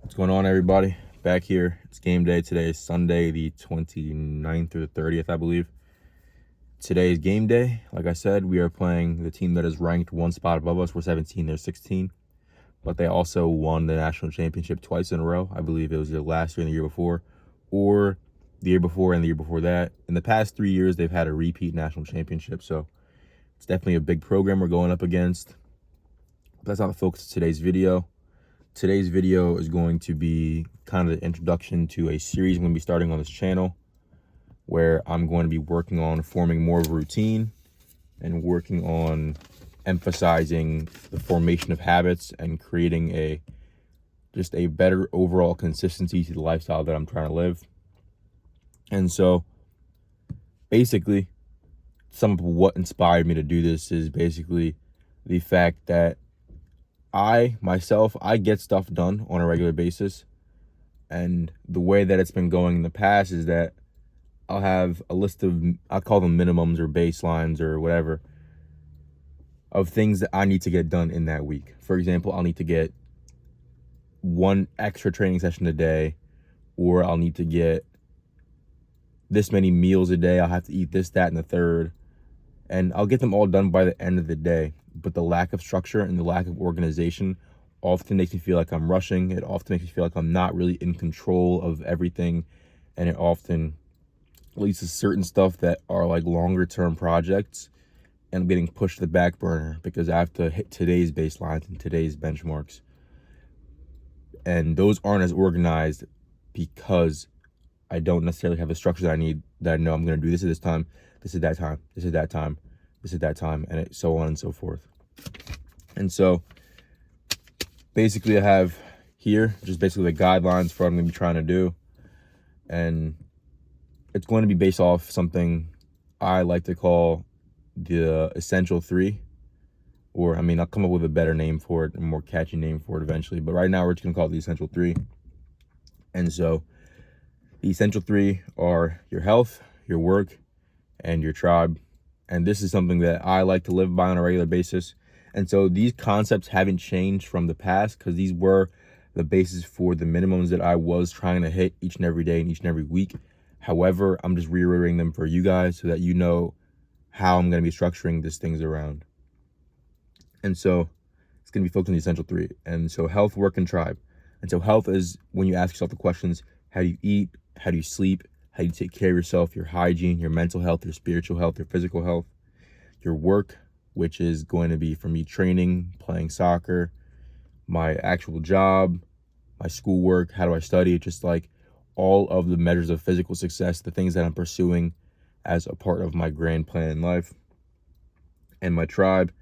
What's going on, everybody? Back here. It's game day. Today is Sunday, the 29th or the 30th, I believe. Today is game day. Like I said, we are playing the team that is ranked one spot above us. We're 17, they're 16. But they also won the national championship twice in a row. I believe it was the last year and the year before, or the year before and the year before that. In the past 3 years, they've had a repeat national championship. So it's definitely a big program we're going up against. But that's not the focus of today's video. Today's video is going to be kind of the introduction to a series I'm going to be starting on this channel, where I'm going to be working on forming more of a routine and working on emphasizing the formation of habits and creating just a better overall consistency to the lifestyle that I'm trying to live. And so basically, some of what inspired me to do this is basically the fact that I get stuff done on a regular basis. And the way that it's been going in the past is that I'll have a list of, I call them minimums or baselines or whatever, of things that I need to get done in that week. For example, I'll need to get one extra training session a day, or I'll need to get this many meals a day. I'll have to eat this, that, and the third. And I'll get them all done by the end of the day. But the lack of structure and the lack of organization often makes me feel like I'm rushing. It often makes me feel like I'm not really in control of everything. And it often leads to certain stuff that are like longer term projects and I'm getting pushed to the back burner because I have to hit today's baselines and today's benchmarks. And those aren't as organized because I don't necessarily have the structure that I need, that I know I'm going to do this at this time, this is that time, this is that time, this is that time, and so on and so forth. And so basically I have here just basically the guidelines for what I'm going to be trying to do. And it's going to be based off something I like to call the essential three. Or, I mean, I'll come up with a better name for it, a more catchy name for it eventually. But right now we're just going to call it the essential three. And so the essential three are your health, your work, and your tribe. And this is something that I like to live by on a regular basis. And so these concepts haven't changed from the past because these were the basis for the minimums that I was trying to hit each and every day and each and every week. However, I'm just reiterating them for you guys so that you know how I'm going to be structuring these things around. And so it's going to be focused on the essential three. And so health, work, and tribe. And so health is when you ask yourself the questions: how do you eat? How do you sleep? How do you take care of yourself? Your hygiene, your mental health, your spiritual health, your physical health. Your work, which is going to be for me training, playing soccer, my actual job, my schoolwork, how do I study, just like all of the measures of physical success, the things that I'm pursuing as a part of my grand plan in life. And my tribe,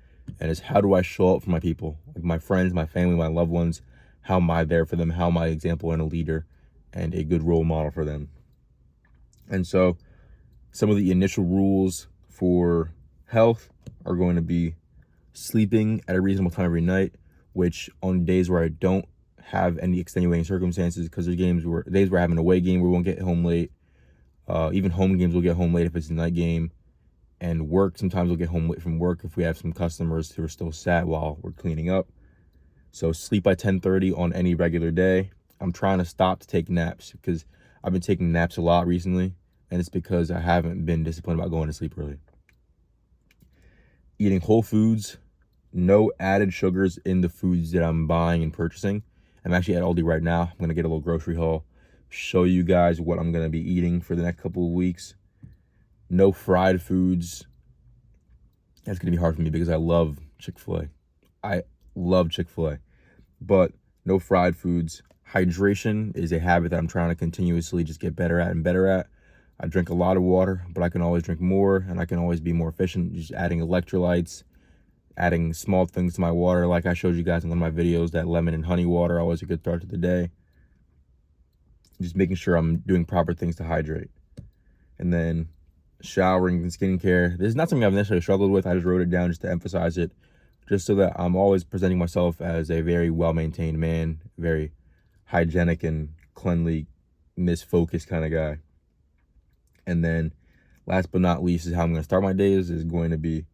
and is how do I show up for my people, like my friends, my family, my loved ones. How am I there for them? How am I an example and a leader and a good role model for them? And so some of the initial rules for health are going to be sleeping at a reasonable time every night, which on days where I don't have any extenuating circumstances, because there's days where I have an away game where we won't get home late. Even home games will get home late if it's a night game. And work, sometimes we'll get home late from work if we have some customers who are still sat while we're cleaning up. So sleep by 10:30 on any regular day. I'm trying to stop to take naps because I've been taking naps a lot recently, and it's because I haven't been disciplined about going to sleep early. Eating whole foods, no added sugars in the foods that I'm buying and purchasing. I'm actually at Aldi right now. I'm going to get a little grocery haul, show you guys what I'm going to be eating for the next couple of weeks. No fried foods. That's going to be hard for me because I love Chick-fil-A. I love Chick-fil-A. But no fried foods. Hydration is a habit that I'm trying to continuously just get better at and better at. I drink a lot of water, but I can always drink more, and I can always be more efficient, just adding electrolytes, adding small things to my water, like I showed you guys in one of my videos, that lemon and honey water, always a good start to the day. Just making sure I'm doing proper things to hydrate. And then showering and skincare. This is not something I've necessarily struggled with. I just wrote it down just to emphasize it, just so that I'm always presenting myself as a very well-maintained man, very hygienic and cleanliness focused kind of guy. And then last but not least is how I'm going to start my days is going to be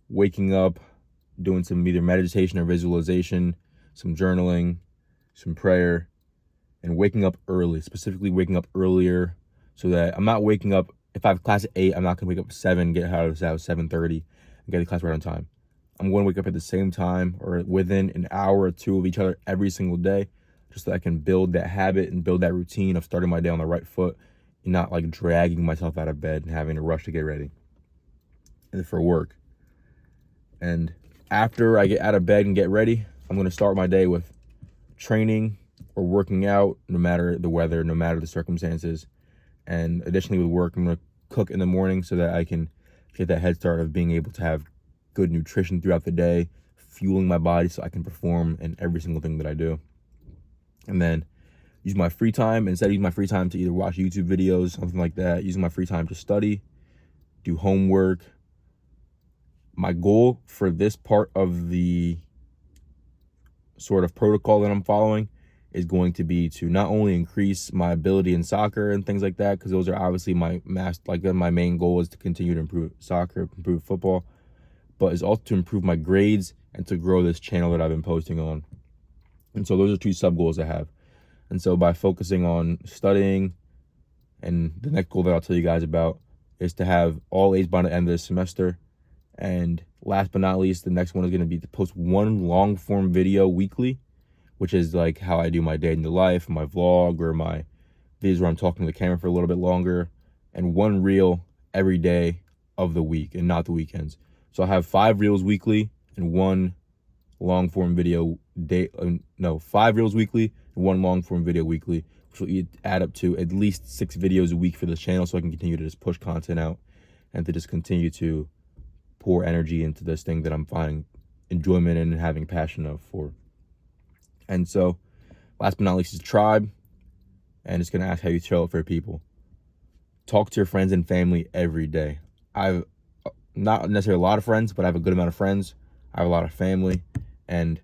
waking up, doing some either meditation or visualization, some journaling, some prayer, and waking up early, specifically waking up earlier so that I'm not waking up. If I have class at 8, I'm not going to wake up at 7, get out of the house 7:30, and get to class right on time. I'm going to wake up at the same time or within an hour or two of each other every single day, just so I can build that habit and build that routine of starting my day on the right foot and not like dragging myself out of bed and having to rush to get ready and for work. And after I get out of bed and get ready, I'm going to start my day with training or working out, no matter the weather, no matter the circumstances. And additionally with work, I'm going to cook in the morning so that I can get that head start of being able to have good nutrition throughout the day, fueling my body so I can perform in every single thing that I do. And then use my free time, instead of using my free time to either watch YouTube videos, something like that, using my free time to study, do homework. My goal for this part of the sort of protocol that I'm following is going to be to not only increase my ability in soccer and things like that, because those are obviously my main goal is to continue to improve soccer, improve football, but is also to improve my grades and to grow this channel that I've been posting on. And so those are 2 sub goals I have. And so by focusing on studying, and the next goal that I'll tell you guys about is to have all A's by the end of this semester. And last but not least, the next one is going to be to post 1 long form video weekly, which is like how I do my day in the life, my vlog, or my videos where I'm talking to the camera for a little bit longer, and 1 reel every day of the week and not the weekends. So I have 5 reels weekly and 1 long form video day. 5 reels weekly and 1 long form video weekly, which will add up to at least 6 videos a week for this channel, so I can continue to just push content out and to just continue to pour energy into this thing that I'm finding enjoyment in and having passion of for. And so last but not least is tribe, and it's going to ask how you show up for people. Talk to your friends and family every day. I've not necessarily a lot of friends, but I have a good amount of friends. I have a lot of family, and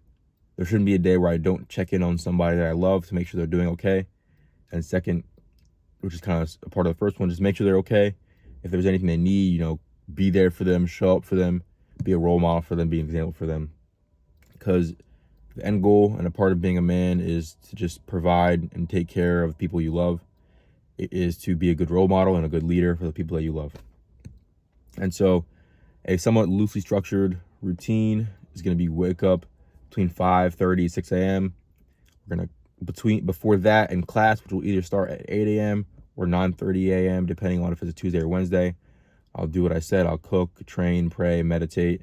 there shouldn't be a day where I don't check in on somebody that I love to make sure they're doing okay. And second, which is kind of a part of the first one, just make sure they're okay. If there's anything they need, be there for them, show up for them, be a role model for them, be an example for them. Because the end goal and a part of being a man is to just provide and take care of people you love. It is to be a good role model and a good leader for the people that you love. And so a somewhat loosely structured routine is going to be wake up between 5:30 and 6 a.m. We're going to, before that in class, which will either start at 8 a.m. or 9:30 a.m., depending on if it's a Tuesday or Wednesday, I'll do what I said. I'll cook, train, pray, meditate.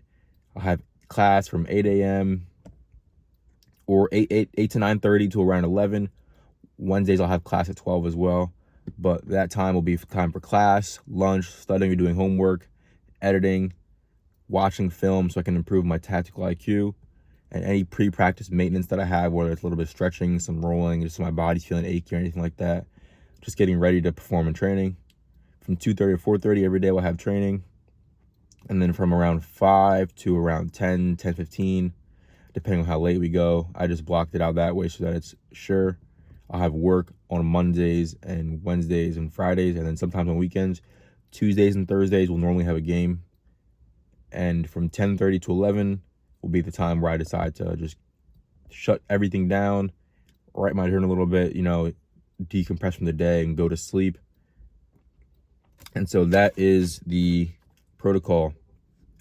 I'll have class from 8 a.m. or 8 to 9:30 to around 11. Wednesdays I'll have class at 12 as well. But that time will be time for class, lunch, studying or doing homework, editing, watching film so I can improve my tactical IQ, and any pre-practice maintenance that I have, whether it's a little bit of stretching, some rolling, just so my body's feeling achy or anything like that. Just getting ready to perform in training. From 2:30 to 4:30 every day we'll have training. And then from around 5 to around 10:15, depending on how late we go, I just blocked it out that way so that it's sure. I'll have work on Mondays and Wednesdays and Fridays, and then sometimes on weekends. Tuesdays and Thursdays we'll normally have a game. And from 10:30 to 11 will be the time where I decide to just shut everything down, write my journal a little bit, decompress from the day and go to sleep. And so that is the protocol.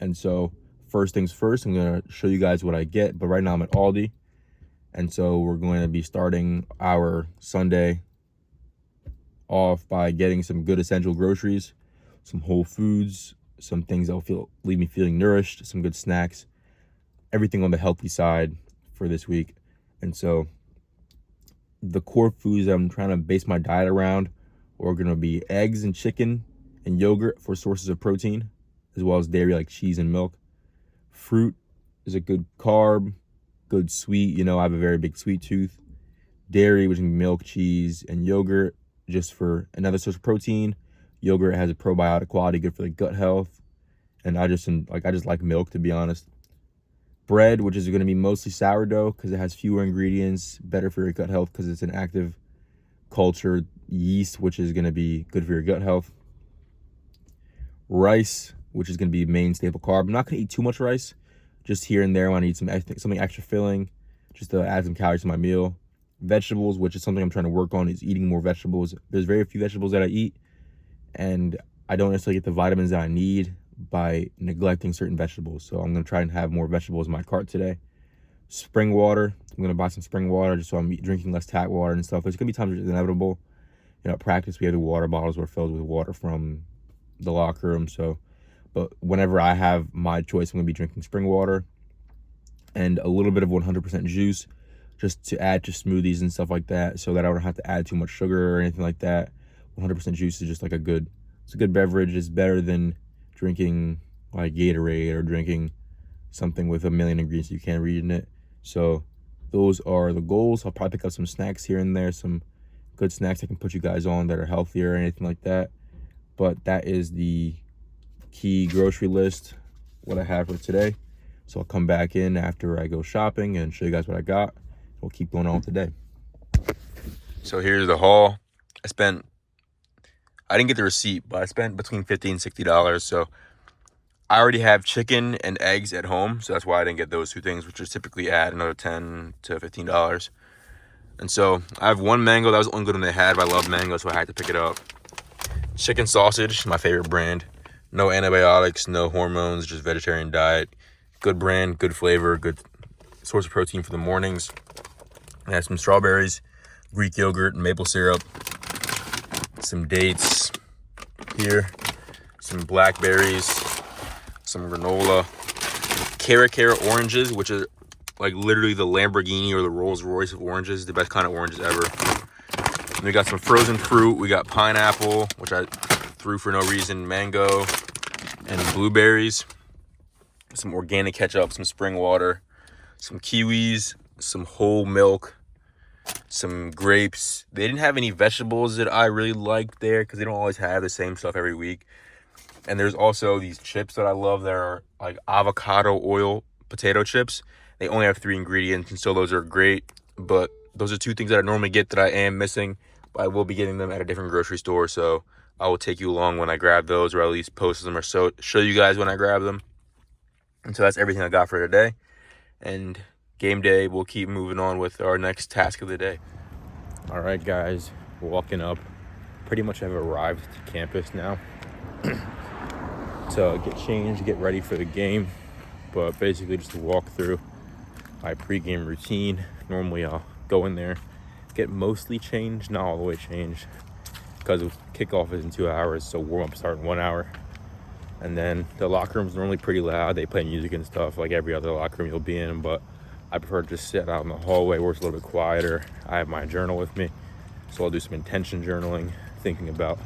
And so first things first, I'm going to show you guys what I get. But right now I'm at Aldi. And so we're going to be starting our Sunday off by getting some good essential groceries, some whole foods, some things that will leave me feeling nourished, some good snacks, everything on the healthy side for this week. And so the core foods that I'm trying to base my diet around are going to be eggs and chicken and yogurt for sources of protein, as well as dairy like cheese and milk. Fruit is a good carb, good sweet. I have a very big sweet tooth. Dairy, which is milk, cheese, and yogurt, just for another source of protein. Yogurt has a probiotic quality, good for the gut health. And I just like milk, to be honest. Bread, which is going to be mostly sourdough because it has fewer ingredients, better for your gut health because it's an active cultured yeast, which is going to be good for your gut health. Rice, which is going to be main staple carb. I'm not going to eat too much rice, just here and there when I need something extra filling, just to add some calories to my meal. vegetables, which is something I'm trying to work on, is eating more vegetables. There's very few vegetables that I eat, and I don't necessarily get the vitamins that I need by neglecting certain vegetables. So I'm going to try and have more vegetables in my cart today. Spring water. I'm going to buy some spring water just so I'm drinking less tap water and stuff. There's going to be times it's inevitable. At practice, we have the water bottles were filled with water from the locker room. So, but whenever I have my choice, I'm going to be drinking spring water and a little bit of 100% juice just to add to smoothies and stuff like that, so that I don't have to add too much sugar or anything like that. 100% juice is just like it's a good beverage. It's better than drinking like Gatorade or drinking something with a million ingredients you can't read in it. So those are the goals. I'll probably pick up some snacks here and there, some good snacks I can put you guys on that are healthier or anything like that. But that is the key grocery list, what I have for today. So I'll come back in after I go shopping and show you guys what I got. We'll keep going on with the day. So here's the haul. I didn't get the receipt, but I spent between $50 and $60. So I already have chicken and eggs at home, so that's why I didn't get those two things, which is typically add another $10 to $15. And so I have one mango. That was the only good one they had, but I love mango, so I had to pick it up. Chicken sausage, my favorite brand. No antibiotics, no hormones, just vegetarian diet. Good brand, good flavor, good source of protein for the mornings. I have some strawberries, Greek yogurt, maple syrup, some dates here, some blackberries, some granola, Cara oranges, which are like literally the Lamborghini or the Rolls Royce of oranges, the best kind of oranges ever. And we got some frozen fruit. We got pineapple, which I threw for no reason, mango, and blueberries. Some organic ketchup, some spring water, some kiwis, some whole milk, some grapes. They didn't have any vegetables that I really liked there because they don't always have the same stuff every week. And there's also these chips that I love that are like avocado oil potato chips. They only have 3 ingredients, and so those are great. But those are 2 things that I normally get that I am missing. But I will be getting them at a different grocery store, so I will take you along when I grab those, or at least post them or show you guys when I grab them. And so that's everything I got for today. And game day, we'll keep moving on with our next task of the day. All right, guys, walking up. Pretty much have arrived to campus now. To get changed, get ready for the game. But basically just to walk through my pregame routine. Normally I'll go in there, get mostly changed, not all the way changed, because kickoff is in 2 hours, so warm-up start in 1 hour. And then the locker room's normally pretty loud. They play music and stuff like every other locker room you'll be in, but I prefer to just sit out in the hallway where it's a little bit quieter. I have my journal with me, so I'll do some intention journaling, thinking about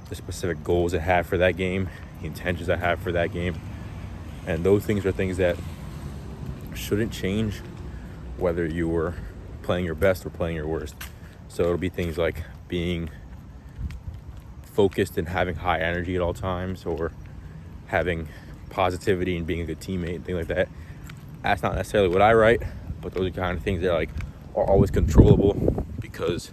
the specific goals I have for that game, the intentions I have for that game. And those things are things that shouldn't change whether you were playing your best or playing your worst. So it'll be things like being focused and having high energy at all times, or having positivity and being a good teammate and things like that. That's not necessarily what I write, but those are kind of things that are always controllable, because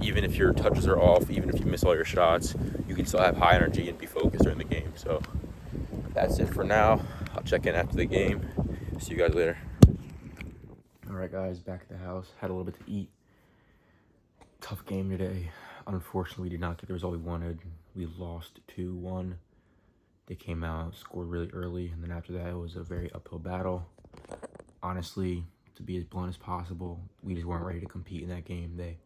even if your touches are off, even if you miss all your shots, you can still have high energy and be focused during the game. So that's it for now. I'll check in after the game. See you guys later. All right, guys, back at the house. Had a little bit to eat. Tough game today. Unfortunately, we did not get the result we wanted. We lost 2-1. They came out, scored really early, and then after that, it was a very uphill battle. Honestly, to be as blunt as possible, we just weren't ready to compete in that game. They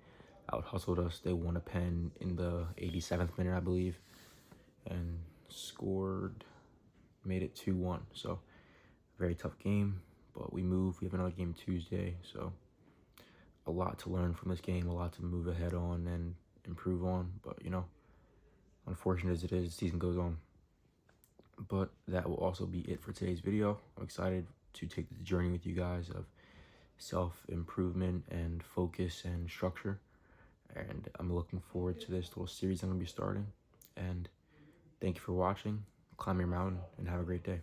out-hustled us. They won a pen in the 87th minute, I believe, and made it 2-1. So, very tough game, but we moved. We have another game Tuesday, so a lot to learn from this game, a lot to move ahead on and improve on. But, unfortunate as it is, the season goes on. But that will also be it for today's video. I'm excited to take the journey with you guys of self-improvement and focus and structure. And I'm looking forward to this little series I'm going to be starting. And thank you for watching. Climb your mountain and have a great day.